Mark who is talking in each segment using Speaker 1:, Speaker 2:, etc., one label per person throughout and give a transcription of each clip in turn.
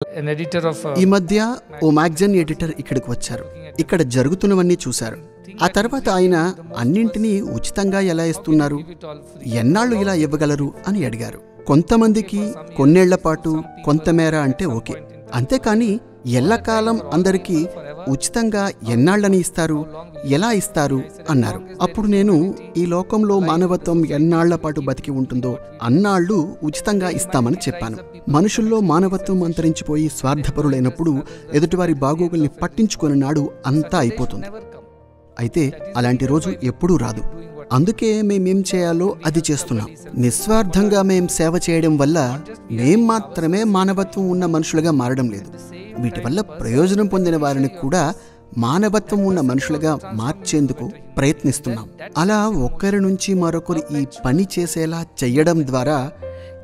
Speaker 1: an editor of
Speaker 2: ఈ మధ్య ఓ magazine editor ఇక్కడికి వచ్చారు. ఇక్కడ జరుగుతున్నవన్నీ చూశారు. ఆ తర్వాత ఆయన అన్నింటినీ ఉచితంగా ఎలా ఇస్తున్నారు, ఎన్నాళ్ళు ఇలా ఇవ్వగలరు అని అడిగారు. కొంతమందికి కొన్నేళ్ల పాటు కొంతమేర అంటే ఓకే, అంతేకాని ఎల్లకాలం అందరికీ ఉచితంగా ఎన్నాళ్ళని ఇస్తారు, ఎలా ఇస్తారు అన్నారు. అప్పుడు నేను ఈ లోకంలో మానవత్వం ఎన్నాళ్ల పాటు బతికి ఉంటుందో అన్నాళ్ళు ఉచితంగా ఇస్తామని చెప్పాను. మనుషుల్లో మానవత్వం అంతరించిపోయి స్వార్థపరులైనప్పుడు ఎదుటివారి బాగోగుల్ని పట్టించుకుని నాడు అంతా అయిపోతుంది. అయితే అలాంటి రోజు ఎప్పుడూ రాదు. అందుకే మేమేం చేయాలో అది చేస్తున్నాం. నిస్వార్థంగా మేం సేవ చేయడం వల్ల మేం మాత్రమే మానవత్వం ఉన్న మనుషులుగా మారడం లేదు, వీటి వల్ల ప్రయోజనం పొందిన వారిని కూడా మానవత్వం ఉన్న మనుషులుగా మార్చేందుకు ప్రయత్నిస్తున్నాం. అలా ఒక్కరి నుంచి మరొకరు ఈ పని చేసేలా చెయ్యడం ద్వారా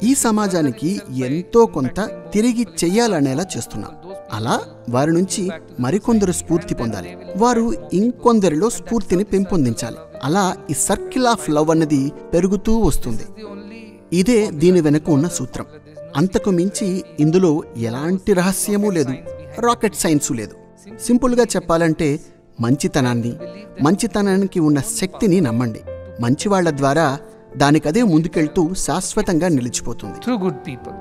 Speaker 2: ఈ సమాజానికి ఎంతో కొంత తిరిగి చెయ్యాలనేలా చేస్తున్నాం. అలా వారి నుంచి మరికొందరు స్ఫూర్తి పొందాలి, వారు ఇంకొందరిలో స్ఫూర్తిని పెంపొందించాలి. అలా ఈ సర్కిల్ ఆఫ్ లవ్ అన్నది పెరుగుతూ వస్తుంది. ఇదే దీని వెనుక ఉన్న సూత్రం. అంతకు మించి ఇందులో ఎలాంటి రహస్యమూ లేదు, రాకెట్ సైన్సు లేదు. సింపుల్గా చెప్పాలంటే మంచితనానికి ఉన్న శక్తిని నమ్మండి. మంచివాళ్ల ద్వారా దానికదే ముందుకెళ్తూ శాశ్వతంగా నిలిచిపోతుంది.
Speaker 1: through good people.